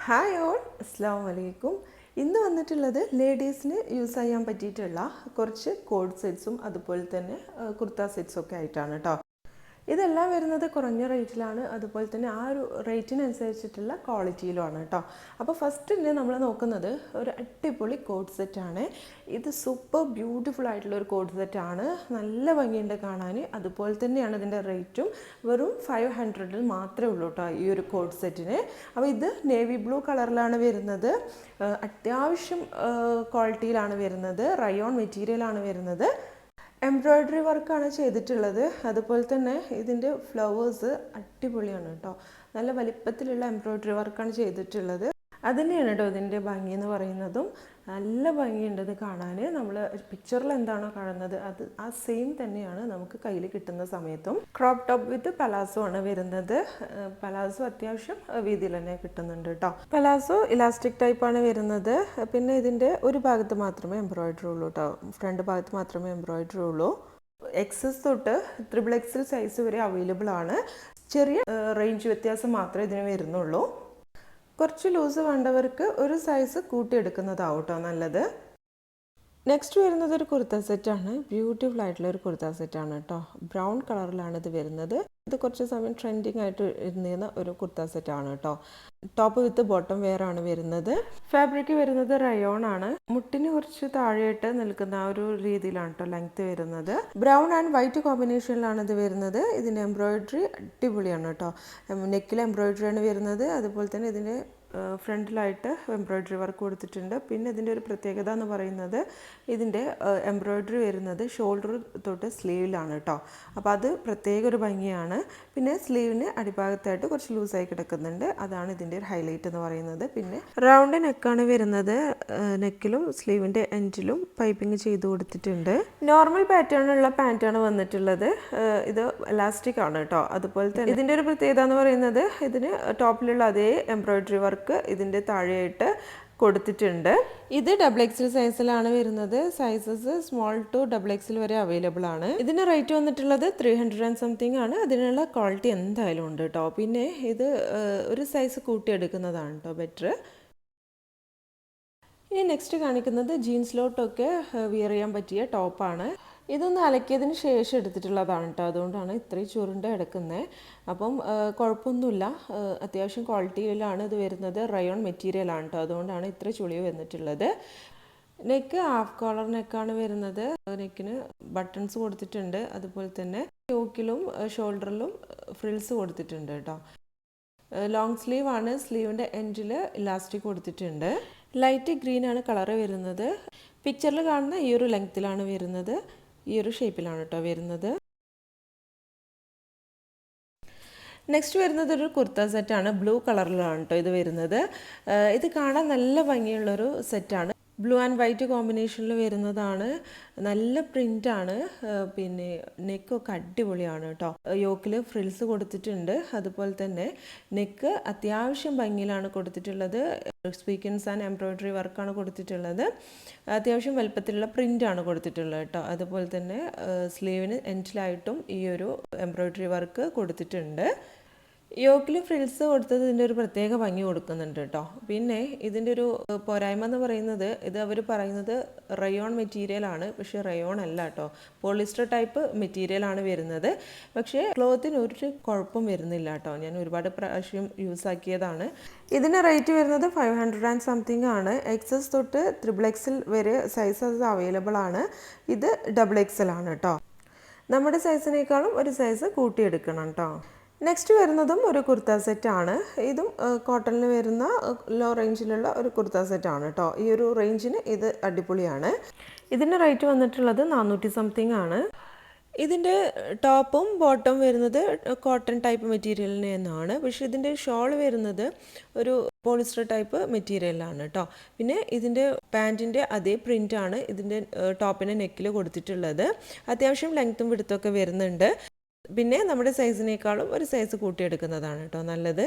Hi all, അസ്സാം വലൈക്കും. ഇന്ന് വന്നിട്ടുള്ളത് ലേഡീസിന് യൂസ് ചെയ്യാൻ പറ്റിയിട്ടുള്ള കുറച്ച് കോഡ് സെറ്റ്സും അതുപോലെ തന്നെ കുർത്ത സെറ്റ്സും ഒക്കെ ആയിട്ടാണ് കേട്ടോ. ഇതെല്ലാം വരുന്നത് കുറഞ്ഞ റേറ്റിലാണ്, അതുപോലെ തന്നെ ആ ഒരു റേറ്റിനനുസരിച്ചിട്ടുള്ള ക്വാളിറ്റിയിലുമാണ് കേട്ടോ. അപ്പോൾ ഫസ്റ്റ് തന്നെ നമ്മൾ നോക്കുന്നത് ഒരു അടിപൊളി കോഡ് സെറ്റാണ്. ഇത് സൂപ്പർ ബ്യൂട്ടിഫുൾ ആയിട്ടുള്ള ഒരു കോഡ് സെറ്റാണ്. നല്ല ഭംഗിയുണ്ട് കാണാൻ. അതുപോലെ തന്നെയാണ് ഇതിൻ്റെ റേറ്റും. വെറും 500 മാത്രമേ ഉള്ളൂ കേട്ടോ ഈ ഒരു കോഡ് സെറ്റിന്. അപ്പോൾ ഇത് നേവി ബ്ലൂ കളറിലാണ് വരുന്നത്. അത്യാവശ്യം ക്വാളിറ്റിയിലാണ് വരുന്നത്. റയോൺ മെറ്റീരിയലാണ് വരുന്നത്. എംബ്രോയ്ഡറി വർക്കാണ് ചെയ്തിട്ടുള്ളത്. അതുപോലെ തന്നെ ഇതിൻ്റെ ഫ്ലവേഴ്സ് അടിപൊളിയാണ് കേട്ടോ. നല്ല വലിപ്പത്തിലുള്ള എംബ്രോയ്ഡറി വർക്കാണ് ചെയ്തിട്ടുള്ളത്. അതുതന്നെയാണ് കേട്ടോ ഇതിൻ്റെ ഭംഗി എന്ന് പറയുന്നതും. നല്ല ഭംഗിയുണ്ട് ഇത് കാണാൻ. നമ്മൾ പിക്ചറിൽ എന്താണോ കാണുന്നത് അത് ആ സെയിം തന്നെയാണ് നമുക്ക് കയ്യിൽ കിട്ടുന്ന സമയത്തും. ക്രോപ്പ് ടോപ്പ് വിത്ത് പലാസോ ആണ് വരുന്നത്. പലാസോ അത്യാവശ്യം വീതിയിൽ തന്നെ കിട്ടുന്നുണ്ട് കേട്ടോ. പലാസോ ഇലാസ്റ്റിക് ടൈപ്പാണ് വരുന്നത്. പിന്നെ ഇതിൻ്റെ ഒരു ഭാഗത്ത് മാത്രമേ എംബ്രോയ്ഡറി ഉള്ളൂ കേട്ടോ. ഫ്രണ്ട് ഭാഗത്ത് മാത്രമേ എംബ്രോയ്ഡറി ഉള്ളൂ. XS തൊട്ട് XXL സൈസ് വരെ അവൈലബിൾ ആണ്. ചെറിയ റേഞ്ച് വ്യത്യാസം മാത്രമേ ഇതിന് വരുന്നുള്ളൂ. കുറച്ച് ലൂസ് വേണ്ടവർക്ക് ഒരു സൈസ് കൂട്ടിയെടുക്കുന്നതാവും കേട്ടോ നല്ലത്. നെക്സ്റ്റ് വരുന്നത് ഒരു കുർത്ത സെറ്റാണ്. ബ്യൂട്ടിഫുൾ ആയിട്ടുള്ള ഒരു കുർത്ത സെറ്റാണ് കേട്ടോ. ബ്രൗൺ കളറിലാണ് ഇത് വരുന്നത്. ഇത് കുറച്ച് സമയം ട്രെൻഡിങ് ആയിട്ട് ഇരുന്നിരുന്ന ഒരു കുർത്ത സെറ്റാണ് കേട്ടോ. ടോപ്പ് വിത്ത് ബോട്ടം വെയർ ആണ് വരുന്നത്. ഫാബ്രിക് വരുന്നത് റയോൺ ആണ്. മുട്ടിന് കുറച്ച് താഴെയായിട്ട് നിൽക്കുന്ന ആ ഒരു രീതിയിലാണ് കേട്ടോ ലെങ്ത് വരുന്നത്. ബ്രൗൺ ആൻഡ് വൈറ്റ് കോമ്പിനേഷനിലാണ് ഇത് വരുന്നത്. ഇതിൻ്റെ എംബ്രോയിഡറി അടിപൊളിയാണ് കേട്ടോ. നെക്കിൽ എംബ്രോയിഡറി ആണ് വരുന്നത്. അതുപോലെ തന്നെ ഇതിൻ്റെ ഫ്രണ്ടിലായിട്ട് എംബ്രോയ്ഡറി വർക്ക് കൊടുത്തിട്ടുണ്ട്. പിന്നെ ഇതിൻ്റെ ഒരു പ്രത്യേകത എന്ന് പറയുന്നത് ഇതിൻ്റെ എംബ്രോയ്ഡറി വരുന്നത് ഷോൾഡർ തൊട്ട് സ്ലീവിലാണ് കേട്ടോ. അപ്പോൾ അത് പ്രത്യേക ഒരു ഭംഗിയാണ്. പിന്നെ സ്ലീവിന് അടിഭാഗത്തായിട്ട് കുറച്ച് ലൂസായി കിടക്കുന്നുണ്ട്. അതാണ് ഇതിൻ്റെ ഒരു ഹൈലൈറ്റ് എന്ന് പറയുന്നത്. പിന്നെ റൗണ്ട് നെക്കാണ് വരുന്നത്. നെക്കിലും സ്ലീവിൻ്റെ എൻഡിലും പൈപ്പിംഗ് ചെയ്ത് കൊടുത്തിട്ടുണ്ട്. നോർമൽ പാറ്റേണുള്ള പാൻറ്റാണ് വന്നിട്ടുള്ളത്. ഇത് എലാസ്റ്റിക് ആണ് കേട്ടോ. അതുപോലെ തന്നെ ഇതിൻ്റെ ഒരു പ്രത്യേകത എന്ന് പറയുന്നത് ഇതിന് ടോപ്പിലുള്ള അതേ എംബ്രോയ്ഡറി വർക്ക് ഇതിൻ്റെ താഴെയായിട്ട് കൊടുത്തിട്ടുണ്ട്. ഇത് XXL സൈസിലാണ് വരുന്നത്. സൈസസ് സ്മോൾ ടു XXL വരെ അവൈലബിൾ ആണ്. ഇതിന് റേറ്റ് വന്നിട്ടുള്ളത് 300 and something ആണ്. അതിനുള്ള ക്വാളിറ്റി എന്തായാലും ഉണ്ട് കേട്ടോ. പിന്നെ ഇത് ഒരു സൈസ് കൂട്ടിയെടുക്കുന്നതാണ് കേട്ടോ ബെറ്റർ. ഇനി നെക്സ്റ്റ് കാണിക്കുന്നത് ജീൻസിലോട്ടൊക്കെ വിയർ ചെയ്യാൻ പറ്റിയ ടോപ്പാണ്. ഇതൊന്ന് അലക്കിയതിന് ശേഷം എടുത്തിട്ടുള്ളതാണ് കേട്ടോ. അതുകൊണ്ടാണ് ഇത്രയും ചുരുണ്ട എടുക്കുന്നത്. അപ്പം കുഴപ്പമൊന്നുമില്ല. അത്യാവശ്യം ക്വാളിറ്റിയിലാണ് ഇത് വരുന്നത്. റയോൺ മെറ്റീരിയലാണ് കേട്ടോ. അതുകൊണ്ടാണ് ഇത്ര ചുളിവ് വന്നിട്ടുള്ളത്. നെക്ക് ഹാഫ് കോളർ നെക്കാണ് വരുന്നത്. നെക്കിന് ബട്ടൺസ് കൊടുത്തിട്ടുണ്ട്. അതുപോലെ തന്നെ യോക്കിലും ഷോൾഡറിലും ഫ്രിൽസ് കൊടുത്തിട്ടുണ്ട് കേട്ടോ. ലോങ് സ്ലീവ് ആണ്. സ്ലീവിൻ്റെ എൻഡിൽ ഇലാസ്റ്റിക് കൊടുത്തിട്ടുണ്ട്. ലൈറ്റ് ഗ്രീൻ ആണ് കളറ് വരുന്നത്. പിക്ചറിൽ കാണുന്ന ഈ ഒരു ലെങ്ത്തിലാണ് വരുന്നത്. ഈ ഒരു ഷേപ്പിലാണ് കേട്ടോ വരുന്നത്. നെക്സ്റ്റ് വരുന്നത് ഒരു കുർത്ത സെറ്റാണ്. ബ്ലൂ കളറിലാണ് കേട്ടോ ഇത് വരുന്നത്. ഇത് കാണാൻ നല്ല ഭംഗിയുള്ളൊരു സെറ്റാണ്. ബ്ലൂ ആൻഡ് വൈറ്റ് കോമ്പിനേഷനിൽ വരുന്നതാണ്. നല്ല പ്രിൻ്റാണ്. പിന്നെ നെക്കൊക്കെ അടിപൊളിയാണ് കേട്ടോ. യോക്കിൽ ഫ്രിൽസ് കൊടുത്തിട്ടുണ്ട്. അതുപോലെ തന്നെ നെക്ക് അത്യാവശ്യം ഭംഗിയിലാണ് കൊടുത്തിട്ടുള്ളത്. സ്വീക്കൻസ് ആൻഡ് എംബ്രോയ്ഡറി വർക്കാണ് കൊടുത്തിട്ടുള്ളത്. അത്യാവശ്യം വലുപ്പത്തിലുള്ള പ്രിൻ്റാണ് കൊടുത്തിട്ടുള്ളത് കേട്ടോ. അതുപോലെ തന്നെ സ്ലീവിന് എൻഡിലായിട്ടും ഈ ഒരു എംബ്രോയ്ഡറി വർക്ക് കൊടുത്തിട്ടുണ്ട്. യോക്കിൽ ഫ്രിൽസ് കൊടുത്തത് ഇതിൻ്റെ ഒരു പ്രത്യേക ഭംഗി കൊടുക്കുന്നുണ്ട് കേട്ടോ. പിന്നെ ഇതിൻ്റെ ഒരു പോരായ്മ എന്ന് പറയുന്നത് ഇത് അവർ പറയുന്നത് റയോൺ മെറ്റീരിയലാണ്. പക്ഷേ റയോൺ അല്ല കേട്ടോ. പോളിസ്റ്റർ ടൈപ്പ് മെറ്റീരിയലാണ് വരുന്നത്. പക്ഷേ ക്ലോത്തിന് ഒരു കുഴപ്പം വരുന്നില്ല കേട്ടോ. ഞാൻ ഒരുപാട് പ്രാവശ്യം യൂസ് ആക്കിയതാണ്. ഇതിന് റേറ്റ് വരുന്നത് 500 and something ആണ്. XS തൊട്ട് XXL വരെ സൈസസ് അവൈലബിൾ ആണ്. ഇത് XXL ആണ് കേട്ടോ. നമ്മുടെ സൈസിനേക്കാളും ഒരു സൈസ് കൂട്ടിയെടുക്കണം കേട്ടോ. നെക്സ്റ്റ് വരുന്നതും ഒരു കുർത്ത സെറ്റാണ്. ഇതും കോട്ടണിൽ വരുന്ന ലോ റേഞ്ചിലുള്ള ഒരു കുർത്ത സെറ്റാണ് കേട്ടോ. ഈ ഒരു റേഞ്ചിന് ഇത് അടിപൊളിയാണ്. ഇതിൻ്റെ റേറ്റ് വന്നിട്ടുള്ളത് 400 something ആണ്. ഇതിൻ്റെ ടോപ്പും ബോട്ടം വരുന്നത് കോട്ടൺ ടൈപ്പ് മെറ്റീരിയലിന് എന്നാണ്. പക്ഷേ ഇതിൻ്റെ ഷോൾ വരുന്നത് ഒരു പോളിസ്റ്റർ ടൈപ്പ് മെറ്റീരിയലാണ് കേട്ടോ. പിന്നെ ഇതിൻ്റെ പാൻറ്റിൻ്റെ അതേ പ്രിൻ്റാണ് ഇതിൻ്റെ ടോപ്പിൻ്റെ നെക്കിൽ കൊടുത്തിട്ടുള്ളത്. അത്യാവശ്യം ലെങ്ത്തും വിടുത്തൊക്കെ വരുന്നുണ്ട്. പിന്നെ നമ്മുടെ സൈസിനേക്കാളും ഒരു സൈസ് കൂട്ടിയെടുക്കുന്നതാണ് കേട്ടോ നല്ലത്.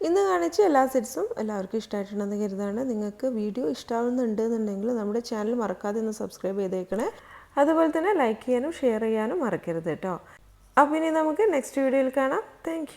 ഇന്ന് കാണിച്ച എല്ലാ സെറ്റ്സും എല്ലാവർക്കും ഇഷ്ടമായിട്ടുണ്ടെന്ന് കരുതാണ്. നിങ്ങൾക്ക് വീഡിയോ ഇഷ്ടമാവുന്നുണ്ട് എന്നുണ്ടെങ്കിൽ നമ്മുടെ ചാനൽ മറക്കാതെ ഒന്ന് സബ്സ്ക്രൈബ് ചെയ്തേക്കണേ. അതുപോലെ തന്നെ ലൈക്ക് ചെയ്യാനും ഷെയർ ചെയ്യാനും മറക്കരുത് കേട്ടോ. അപ്പോൾ ഇനി നമുക്ക് നെക്സ്റ്റ് വീഡിയോയിൽ കാണാം. താങ്ക്